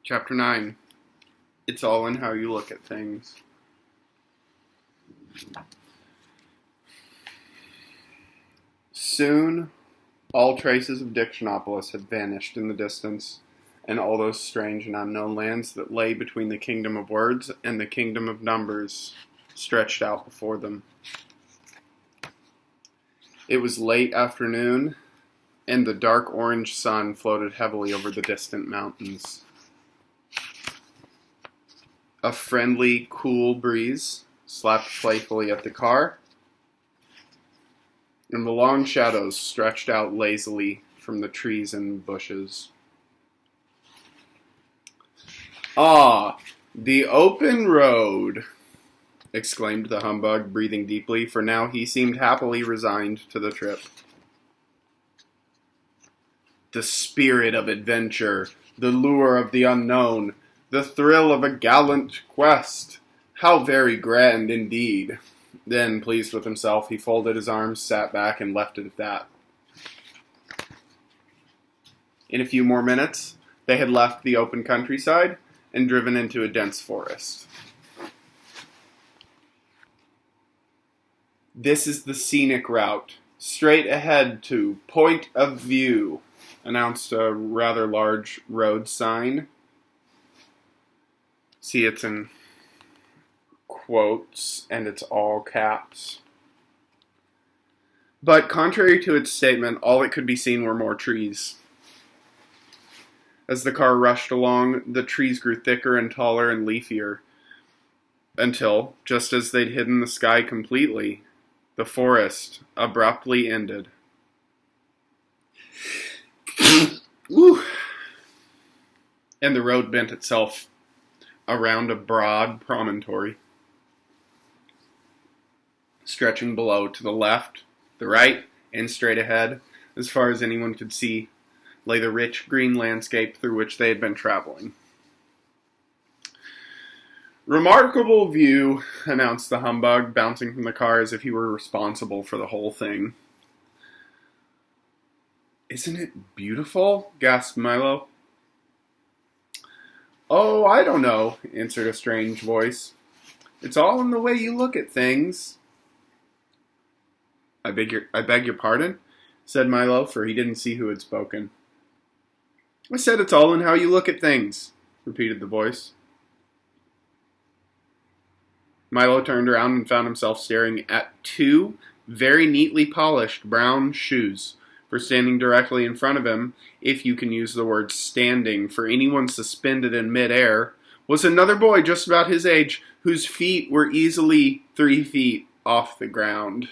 Chapter 9. It's all in how you look at things. Soon, all traces of Dictionopolis had vanished in the distance, and all those strange and unknown lands that lay between the kingdom of words and the kingdom of numbers stretched out before them. It was late afternoon, and the dark orange sun floated heavily over the distant mountains. A friendly, cool breeze slapped playfully at the car, and the long shadows stretched out lazily from the trees and bushes. "Ah, the open road!" exclaimed the humbug, breathing deeply, for now he seemed happily resigned to the trip. "The spirit of adventure, the lure of the unknown, the thrill of a gallant quest. How very grand indeed." Then, pleased with himself, he folded his arms, sat back, and left it at that. In a few more minutes, they had left the open countryside and driven into a dense forest. "This is the scenic route, straight ahead to Point of View," announced a rather large road sign. See, it's in quotes, and it's all caps. But contrary to its statement, all that could be seen were more trees. As the car rushed along, the trees grew thicker and taller and leafier, until, just as they'd hidden the sky completely, the forest abruptly ended. Ooh. And the road bent itself around a broad promontory. Stretching below to the left, the right, and straight ahead, as far as anyone could see, lay the rich green landscape through which they had been traveling. "Remarkable view," announced the humbug, bouncing from the car as if he were responsible for the whole thing. "Isn't it beautiful?" gasped Milo. "Oh, I don't know," answered a strange voice. "It's all in the way you look at things." I beg your pardon?" said Milo, for he didn't see who had spoken. "I said it's all in how you look at things," repeated the voice. Milo turned around and found himself staring at two very neatly polished brown shoes, for standing directly in front of him, if you can use the word standing for anyone suspended in midair, was another boy just about his age, whose feet were easily 3 feet off the ground.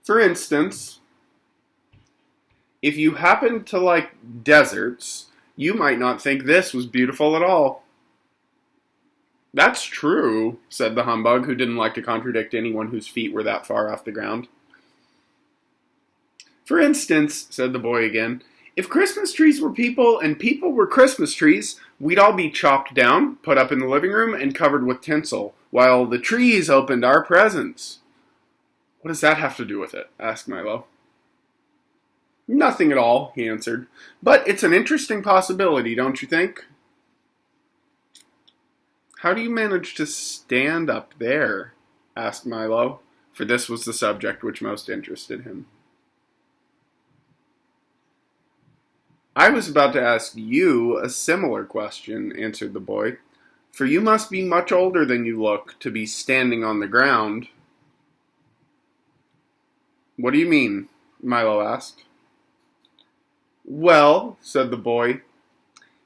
For instance, if you happen to like deserts, you might not think this was beautiful at all. "That's true," said the humbug, who didn't like to contradict anyone whose feet were that far off the ground. "For instance," said the boy again, "if Christmas trees were people and people were Christmas trees, we'd all be chopped down, put up in the living room, and covered with tinsel, while the trees opened our presents." "What does that have to do with it?" asked Milo. "Nothing at all," he answered. "But it's an interesting possibility, don't you think?" "How do you manage to stand up there?" asked Milo, for this was the subject which most interested him. "I was about to ask you a similar question," answered the boy, "for you must be much older than you look to be standing on the ground." "What do you mean?" Milo asked. "Well," said the boy,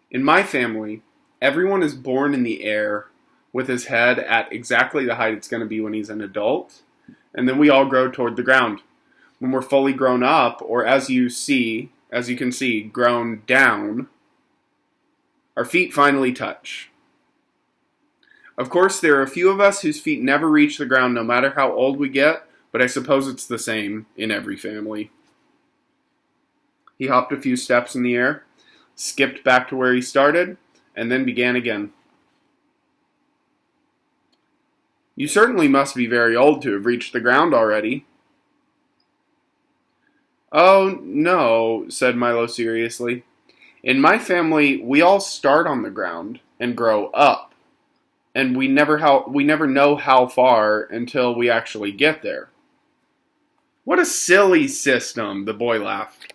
"in my family, everyone is born in the air, with his head at exactly the height it's going to be when he's an adult, and then we all grow toward the ground. When we're fully grown up, or as you can see, grown down, our feet finally touch. Of course, there are a few of us whose feet never reach the ground no matter how old we get, but I suppose it's the same in every family." He hopped a few steps in the air, skipped back to where he started, and then began again. You certainly must be very old to have reached the ground already. Oh, no, said Milo seriously. In my family, we all start on the ground and grow up, and we never know how far until we actually get there. What a silly system, the boy laughed.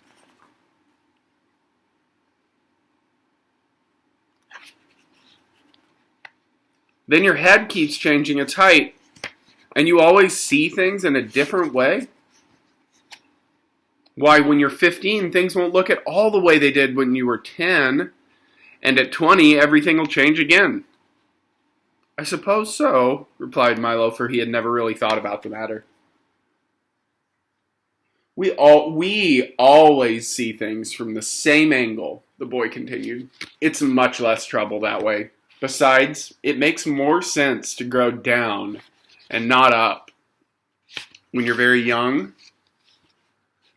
Then your head keeps changing its height, and you always see things in a different way? Why, when you're 15, things won't look at all the way they did when you were 10, and at 20, everything will change again. I suppose so, replied Milo, for he had never really thought about the matter. We always see things from the same angle, the boy continued. It's much less trouble that way. Besides, it makes more sense to grow down and not up. When you're very young,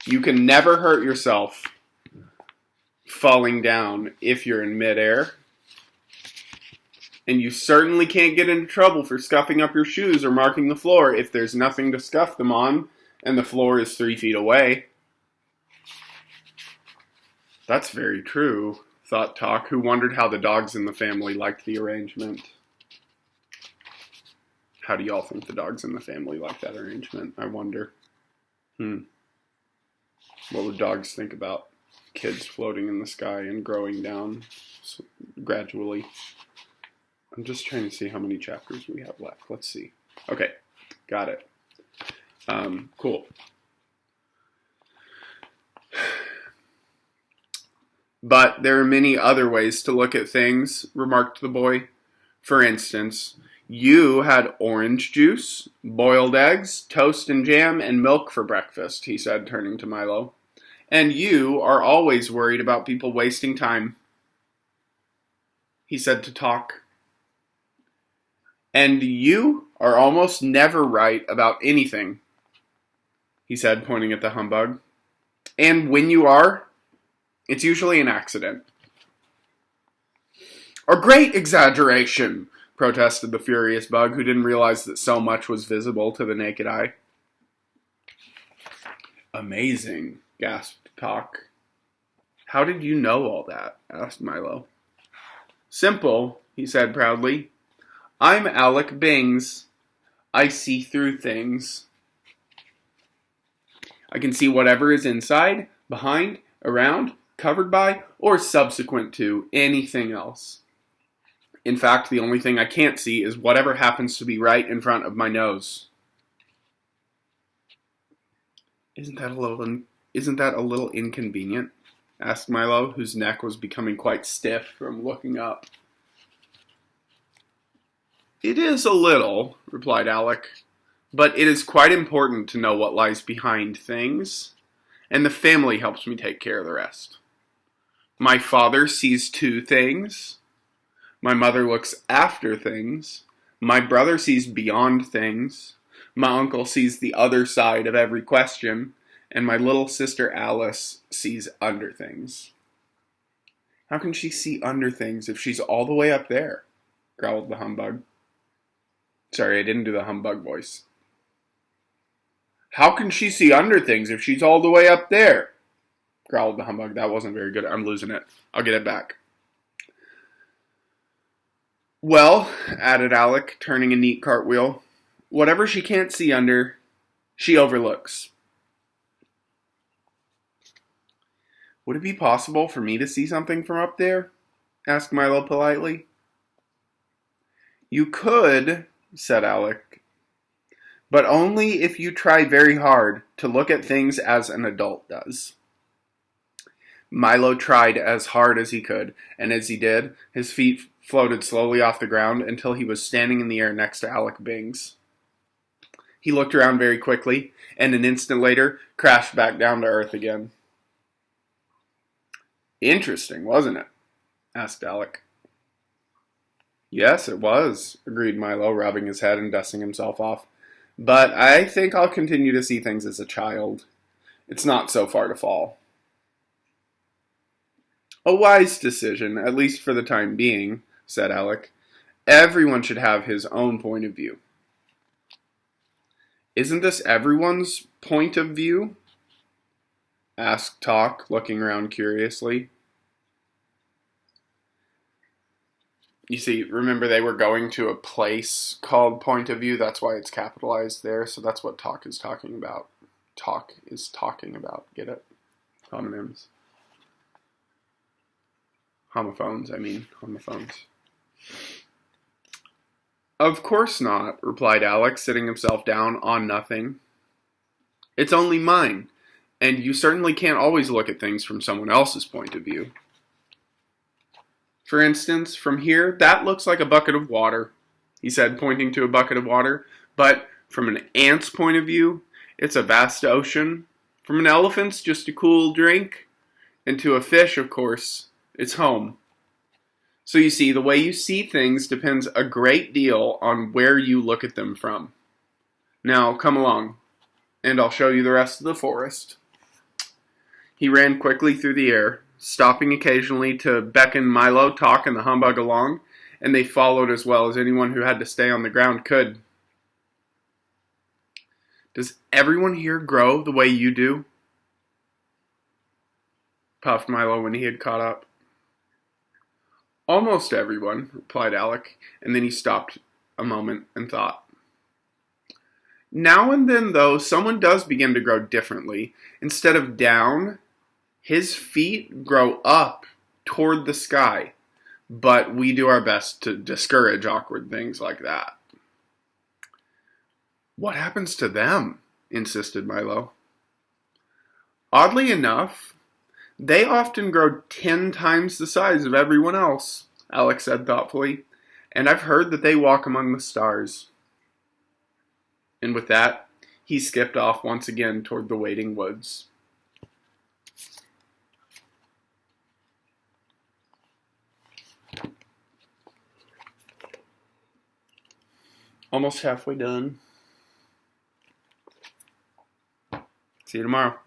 you can never hurt yourself falling down if you're in midair. And you certainly can't get into trouble for scuffing up your shoes or marking the floor if there's nothing to scuff them on and the floor is 3 feet away. That's very true, thought Talk, who wondered how the dogs in the family liked the arrangement. How do y'all think the dogs in the family like that arrangement? I wonder. What would dogs think about kids floating in the sky and growing down gradually? I'm just trying to see how many chapters we have left. Let's see. Okay, got it. Cool. But there are many other ways to look at things, remarked the boy. For instance, you had orange juice, boiled eggs, toast and jam, and milk for breakfast, he said, turning to Milo. And you are always worried about people wasting time, he said to Talk. And you are almost never right about anything, he said, pointing at the humbug. And when you are, it's usually an accident. A great exaggeration, protested the furious bug, who didn't realize that so much was visible to the naked eye. Amazing, gasped Talk. How did you know all that? Asked Milo. Simple, he said proudly. I'm Alec Bings. I see through things. I can see whatever is inside, behind, around, covered by, or subsequent to anything else. In fact, the only thing I can't see is whatever happens to be right in front of my nose. Isn't that a little inconvenient? Asked Milo, whose neck was becoming quite stiff from looking up. It is a little, replied Alec, but it is quite important to know what lies behind things, and the family helps me take care of the rest. My father sees two things. My mother looks after things. My brother sees beyond things. My uncle sees the other side of every question. And my little sister Alice sees under things. How can she see under things if she's all the way up there? Growled the humbug. Sorry, I didn't do the humbug voice. How can she see under things if she's all the way up there? Growled the humbug. That wasn't very good. I'm losing it. I'll get it back. Well, added Alec, turning a neat cartwheel, whatever she can't see under, she overlooks. Would it be possible for me to see something from up there? Asked Milo politely. You could, said Alec, but only if you try very hard to look at things as an adult does. Milo tried as hard as he could, and as he did, his feet floated slowly off the ground until he was standing in the air next to Alec Bings. He looked around very quickly, and an instant later crashed back down to earth again. Interesting, wasn't it? Asked Alec. Yes, it was, agreed Milo, rubbing his head and dusting himself off. But I think I'll continue to see things as a child. It's not so far to fall. A wise decision, at least for the time being, said Alec. Everyone should have his own point of view. Isn't this everyone's point of view? Asked Talk, looking around curiously. You see, remember they were going to a place called Point of View. That's why it's capitalized there. So that's what Talk is talking about. Talk is talking about. Get it? Homonyms. Homophones, I mean. Homophones. Of course not, replied Alex, sitting himself down on nothing. It's only mine, and you certainly can't always look at things from someone else's point of view. For instance, from here, that looks like a bucket of water, he said, pointing to a bucket of water. But from an ant's point of view, it's a vast ocean. From an elephant's, just a cool drink. And to a fish, of course, it's home. So you see, the way you see things depends a great deal on where you look at them from. Now, come along, and I'll show you the rest of the forest. He ran quickly through the air, stopping occasionally to beckon Milo, Talk, and the humbug along, and they followed as well as anyone who had to stay on the ground could. Does everyone here grow the way you do? Puffed Milo when he had caught up. Almost everyone, replied Alec, and then he stopped a moment and thought. Now and then, though, someone does begin to grow differently. Instead of down, his feet grow up toward the sky, but we do our best to discourage awkward things like that. What happens to them? Insisted Milo. Oddly enough, they often grow 10 times the size of everyone else, Alex said thoughtfully, and I've heard that they walk among the stars. And with that, he skipped off once again toward the waiting woods. Almost halfway done. See you tomorrow.